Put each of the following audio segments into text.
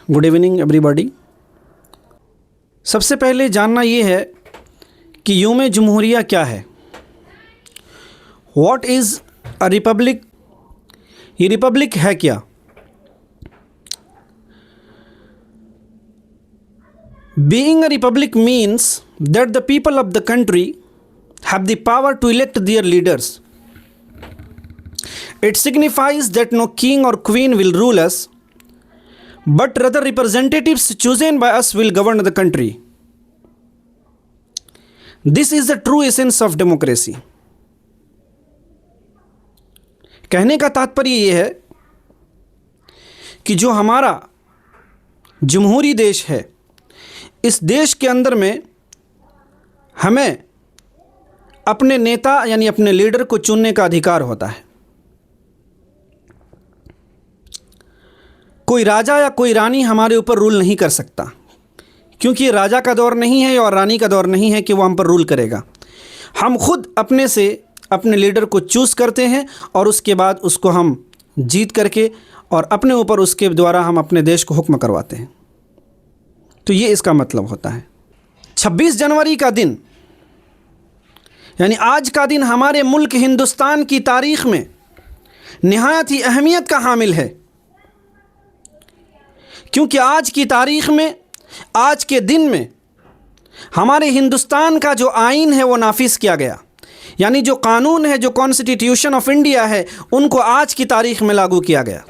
Good evening everybody. सबसे पहले जानना ये है कि यूम जमहूरिया क्या है, व्हाट इज़ अ रिपब्लिक। ये रिपब्लिक है क्या? Being a republic means that the people of the country have the power to elect their leaders. It signifies that no king or queen will rule us, but rather representatives chosen by us will govern the country. This is the true essence of democracy. कहने का तात्पर्य ये है कि जो हमारा जमहूरी देश है, इस देश के अंदर में हमें अपने नेता यानी अपने लीडर को चुनने का अधिकार होता है। कोई राजा या कोई रानी हमारे ऊपर रूल नहीं कर सकता, क्योंकि ये राजा का दौर नहीं है और रानी का दौर नहीं है कि वो हम पर रूल करेगा। हम खुद अपने से अपने लीडर को चूज़ करते हैं और उसके बाद उसको हम जीत करके और अपने ऊपर उसके द्वारा हम अपने देश को हुक्म करवाते हैं। तो ये इसका मतलब होता है। 26 जनवरी का दिन यानी आज का दिन हमारे मुल्क हिंदुस्तान की तारीख़ में निहायत ही अहमियत का हामिल है, क्योंकि आज की तारीख़ में, आज के दिन में हमारे हिंदुस्तान का जो आइन है वो नाफिज किया गया, यानी जो कानून है, जो कॉन्स्टिट्यूशन ऑफ इंडिया है, उनको आज की तारीख़ में लागू किया गया।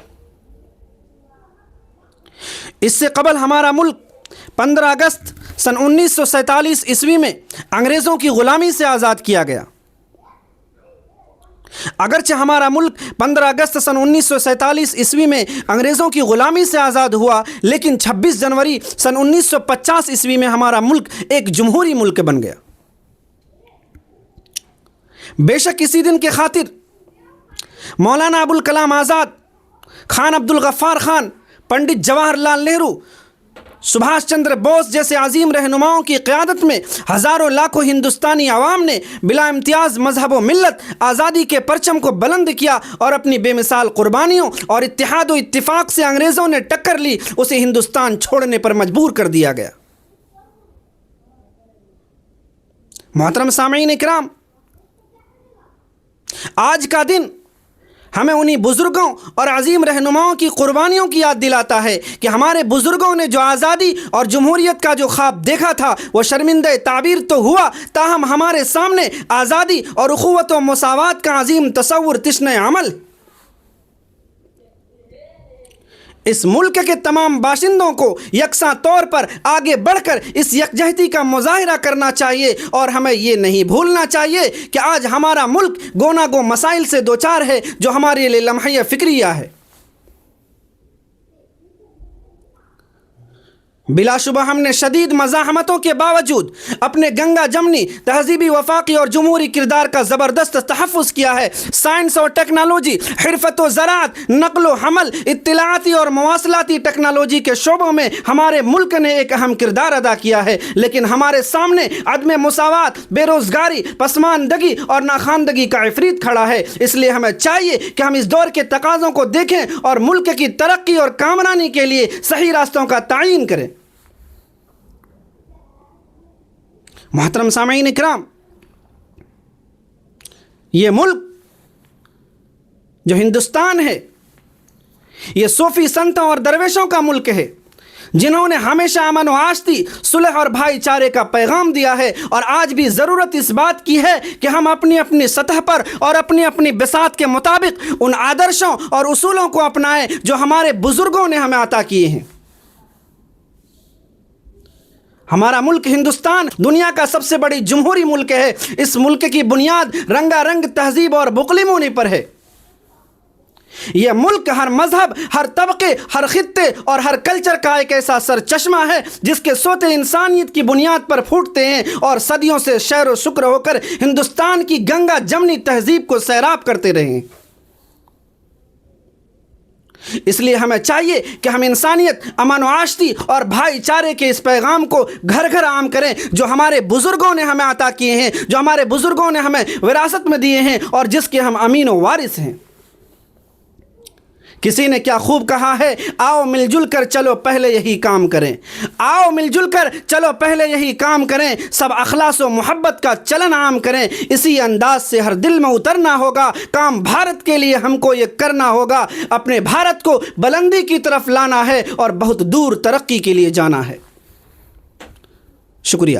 इससे कबल हमारा मुल्क 15 अगस्त सन 1947 ईस्वी में अंग्रेज़ों की ग़ुलामी से आज़ाद किया गया। अगरचे हमारा मुल्क 15 अगस्त सन 1947 ईस्वी में अंग्रेज़ों की ग़ुलामी से आज़ाद हुआ, लेकिन 26 जनवरी सन 1950 ईस्वी में हमारा मुल्क एक जमहूरी मुल्क बन गया। बेशक इसी दिन के खातिर मौलाना अबुल कलाम आज़ाद, खान अब्दुल गफ़्फ़ार खान, पंडित जवाहरलाल नेहरू, सुभाष चंद्र बोस जैसे अजीम रहनुमाओं की क़यादत में हज़ारों लाखों हिंदुस्तानी आवाम ने बिला इम्तियाज़ मज़हब व मिल्लत आज़ादी के परचम को बुलंद किया और अपनी बेमिसाल क़ुरबानियों और इत्तिहाद व इत्तिफ़ाक़ से अंग्रेज़ों ने टक्कर ली, उसे हिंदुस्तान छोड़ने पर मजबूर कर दिया गया। मोहतरम सामीन इकराम, आज का दिन हमें उन्हीं बुज़ुर्गों और अजीम रहनुमाओं की क़ुरबानियों की याद दिलाता है कि हमारे बुज़ुर्गों ने जो आज़ादी और जमहूरियत का जो ख्वाब देखा था वो शर्मिंदा ताबीर तो हुआ, ताहम हमारे सामने आज़ादी और उख़ुवत व मुसावात का अजीम तसव्वुर तिश्ने अमल। इस मुल्क के तमाम बाशिंदों को यकसा तौर पर आगे बढ़कर इस यकजहती का मुज़ाहिरा करना चाहिए और हमें ये नहीं भूलना चाहिए कि आज हमारा मुल्क गोना गो मसाइल से दो चार है जो हमारे लिए लम्हा फ़िक्रिया है। बिलाशुबा हमने शदीद मज़ाहमतों के बावजूद अपने गंगा जमनी तहज़ीबी वफाकी और जमहूरी किरदार का ज़बरदस्त तहफ़्फ़ुज़ किया है। साइंस और टेक्नोलॉजी, हिरफत व ज़राअत, नक़्ल व हमल, इत्तिलाती और मवासलाती टेक्नोलॉजी के शोबों में हमारे मुल्क ने एक अहम किरदार अदा किया है, लेकिन हमारे सामने अदम मुसावात, बेरोज़गारी, पसमानदगी और नाखानदगी का इफ़रीत खड़ा है। इसलिए हमें चाहिए कि हम इस दौर के तकाज़ों को देखें और मुल्क की तरक्की और कामरानी के लिए सही रास्तों का तयन करें। मोहतरम सामीन इकराम, ये मुल्क जो हिंदुस्तान है, ये सूफ़ी संतों और दरवेशों का मुल्क है, जिन्होंने हमेशा अमन व आश्ती, सुलह और भाईचारे का पैगाम दिया है। और आज भी ज़रूरत इस बात की है कि हम अपनी अपनी सतह पर और अपनी अपनी बिसात के मुताबिक उन आदर्शों और उसूलों को अपनाएं जो हमारे बुज़ुर्गों ने हमें अता किए हैं। हमारा मुल्क हिंदुस्तान दुनिया का सबसे बड़ी जमहूरी मुल्क है। इस मुल्क की बुनियाद रंगारंग तहजीब और बुकलिमोनी पर है। यह मुल्क हर मजहब, हर तबके, हर खित्ते और हर कल्चर का एक ऐसा सरचश्मा है जिसके सोते इंसानियत की बुनियाद पर फूटते हैं और सदियों से शैर व शुक्र होकर हिंदुस्तान की गंगा जमनी तहजीब को सैराब करते रहे हैं। इसलिए हमें चाहिए कि हम इंसानियत, अमन व आश्ती और भाईचारे के इस पैगाम को घर घर आम करें जो हमारे बुज़ुर्गों ने हमें अता किए हैं, जो हमारे बुज़ुर्गों ने हमें विरासत में दिए हैं और जिसके हम अमीन व वारिस हैं। کسی نے کیا خوب کہا ہے، آؤ مل جل کر چلو پہلے یہی کام کریں، آؤ مل جل کر چلو پہلے یہی کام کریں، سب اخلاص و محبت کا چلن عام کریں، اسی انداز سے ہر دل میں اترنا ہوگا، کام بھارت کے لیے ہم کو یہ کرنا ہوگا، اپنے بھارت کو بلندی کی طرف لانا ہے اور بہت دور ترقی کے لیے جانا ہے۔ شکریہ۔